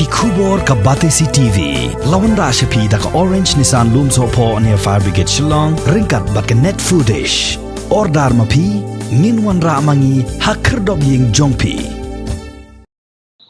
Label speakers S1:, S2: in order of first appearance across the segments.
S1: Kubor ka Batesi TV. Lawan ra shapi da ka Orange Nissan Loom Sopo near Fire Brigade Shillong. Ringkat bat ka net foodish. Ordar mapi. Minwan ra mangi hakerdog ying jongpi.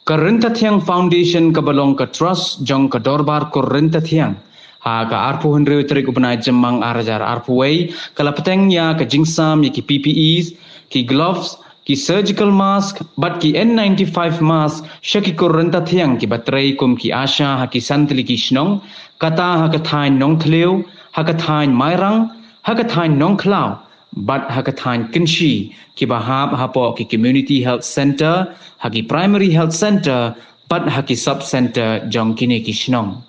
S2: Ka Ryntathiang Foundation ka balong ka trust jong ka dorbar ko Ryntathiang. Ha ka arpu henry utrik upanay jemang arajar arpu way. Kala Bteng ya ka jingsam ya ki PPEs, ki gloves, ki surgical mask, bat ki N95 mask, syaki ko Ryntathiang ki batray kum ki Asha ha ki santli ki shnong, kata ha ka thain nong thleu, ha ka thain mairang, ha ka thain nong klau, bat ha ka thain kinshi, ki bahab ha po ki community health center, ha ki primary health center, bat ha ki sub center jong kini ki shnong.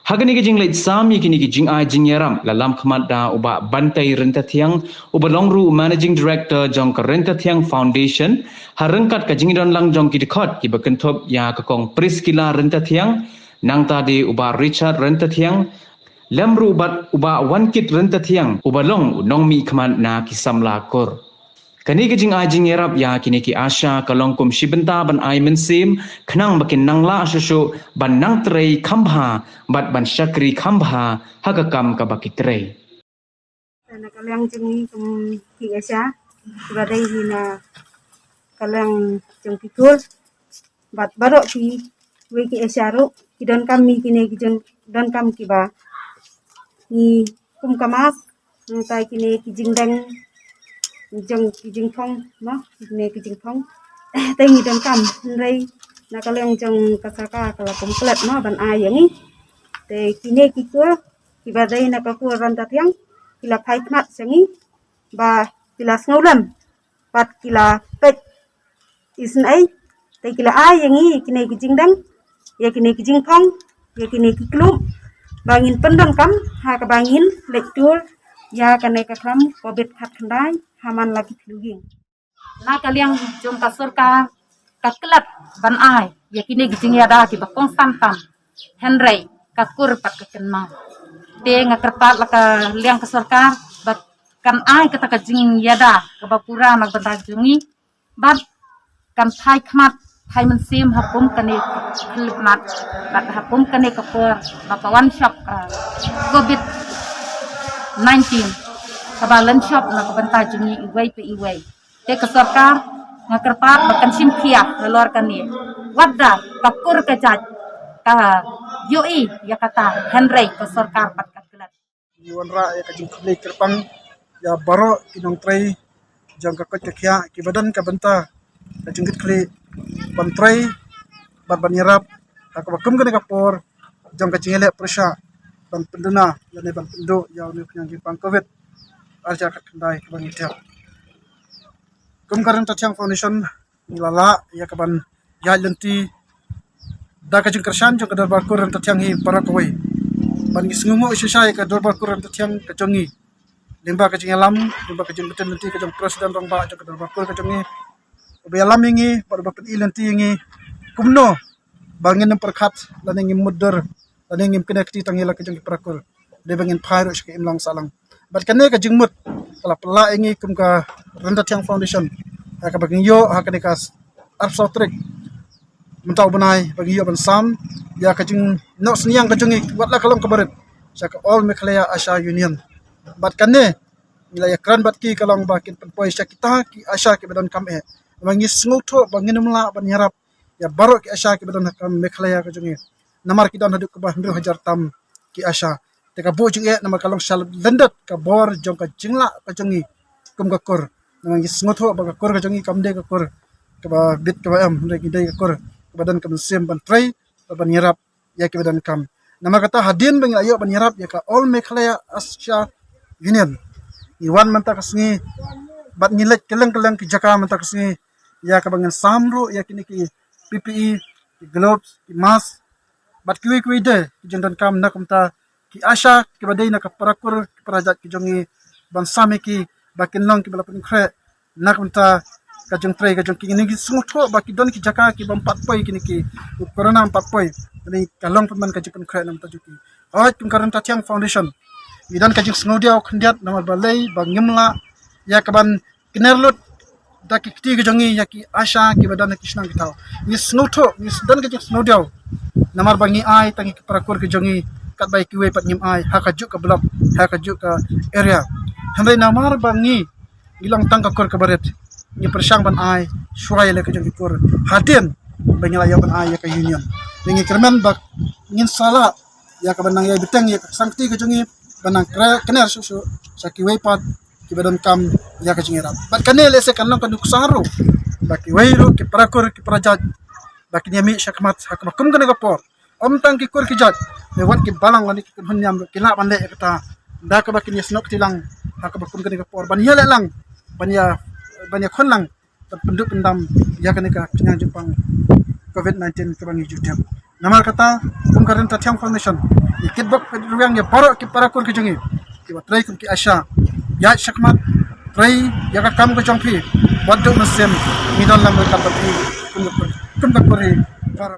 S2: Hagani ki jing leit sam kini ki jing ai jing yaram lalam khmat da uba bantai Ryntathiang uba longru managing director jong ka Ryntathiang Foundation harengkat ka jing don lang jong ki dikhot ki bakentop ya ka kong Priskila Ryntathiang nang tadi uba Richard Ryntathiang lemru uba wankit Ryntathiang uba long nong mi khmat na ki samla kor. Kani ke jing ajing yerap ya kini ki Asha kalong kum shibenta ban ai mensim khnang bakin nangla shushu ban nang trei khambha bat ban shakri khambha hakakam ka bakitrei.
S3: Na kalang jing kum ki Asha badai hina kalang jong pikul bat barok ki we ki Asha ro ki don kam mi kini ki jong don kam ki ba ni kum kamas tai kini ki jing dang jong ki jing thong no ne ki jing thong tai ni don kam rei na kalang jong kasaka kala komplet no ban ai yang te kini ki ko ki badai na ka ko Ryntathiang kila phai khnat sangi ba kila snowlam pat kila pek isn ai te kila ai yangi kini ki jing dang ya kini ki jing thong ya kini ki klum bangin pendon kam ha ka bangin lektur ya kane ka kram kobet khat khandai haman lagi fluging
S4: na kaliang jong ka sarkar ka klat ban ai ya kini gijing ya da ki bakong santam henry ka kur pat ka kenma te nga kerpat la ka liang ka sarkar bat kan ai ka ta ka jing ya da ka bapura nag banta jungi bat kan thai khmat thai man sim hapum kane klipmat bat hapum kane ka por ba one shop covid 19 kabalan shop na kabanta jungi iway pe iway te ka sarkar nga kerpat bakan simpia lelor kani wadda kakur ka jaj ka yoi ya kata henry ka sarkar pat katlat
S5: iwan ra ya ka jing khlei kerpang ya baro kinong trei jang ka kot ka khya ki badan ka banta ka jingit khlei ban trei ban yarap ka bakum ka ka por jang ka chingele prasha ban pendana ya ne ban pendo ya ne yang ki pang covid arja ka kandai ka ban itia kum ka Ryntathiang Foundation nilala ya ka ban ya lenti da ka jing kershan jang ka darbar ko Ryntathiang hi parakoi ban gisngumo isisai ka darbar ko Ryntathiang ka jongi limba ka jing alam limba ka jing beten lenti ka jong presiden rong ba jang ka darbar ko ka jongi obe alam ingi bar ba pen lenti ingi kumno bangin ng perkhat laning mudder laning connecti tangila ka jong parakor de bangin phairo shike imlang salang bat kane ka jingmut kala pala ingi kum ka Ryntathiang Foundation ka baging yo ha ka dekas arpsotrik mentau benai bagi yo ban sam ya ka jing no sniang ka jongi wat la kalong kabaret sa ka all meklaya Asha Union bat kane nilai kran bat ki kalong bakin penpoi sa kita ki Asha ki badan kam e mangis ngotho bangin mla ban yarap ya baro ki Asha ki badan kam meklaya ka jongi namar ki don haduk ka ba 100 tam ki Asha teka bo jing e nama kalong sal lendat ka bor jong ka jingla ka jongi kum ka kor namang ngotho ba ka kor ka jongi kam de ka kor ka ba bit ka ba am re ki de ka kor badan kam sem ban trei ban yarap ya ki badan kam nama kata hadin bang ayo ban yarap ya ka all meklaya Asha Union iwan manta kasngi bat ngilet keleng ki jaka manta kasngi ya ka bangan samro ya kini ki PPE ki gloves ki mask bat kiwi de ki jendon kam nak mta ki Asha ki badai nak parakur ki parajat ki jongi ban sami ki bakin long ki balapun khre nak mta ka jong trei ka jong ki ni sungtho ba ki don ki jaka ki bam patpoi kini ki corona patpoi ni kalong pun ka jipun khre nam ta juki oi kum ka Ryntathiang Foundation idan ka jing snodiao khndiat namal balai ba ngimla ya ka ban kinerlut da ki ti ka jongi ya ki Asha ki badan ki snang ki taw ni snotho ni dan ka jing snodiao namar bangi ai tangi parakur ke jongi kat bai kiwe pat ngim ai hakajuk ke blok hakajuk ke area handai namar bangi gilang tangka kur ke baret ni persang ban ai shwai le ke jongi kur hatin bangila ya ban ai ya ke union ngi kermen bak ngin sala ya ke banang ya Bteng ya sangti ke jongi banang kener susu sakiwe pat ki badan kam ya ke jongi rat bat kanel ese kanlang kan saru baki wairu ki parakur ki prajat baki nyami syakmat hakabakum kana gapor om tang ki kur ki jat lewat ki balang ani ki hunyam ki la bande kata da ka baki nyesnok tilang hakabakum kana gapor ban ya lang ban ya khonlang penduk pendam ya kana ka penyang Jepang COVID-19 ke bangi jutem namar kata Ryntathiang Foundation ikit bak ruang ya baro ki parakur ki jongi ki batrai ki Asha ya syakmat trai ya ka kam ko jongpi waduk mesin midon lam ka baki kum ka puri para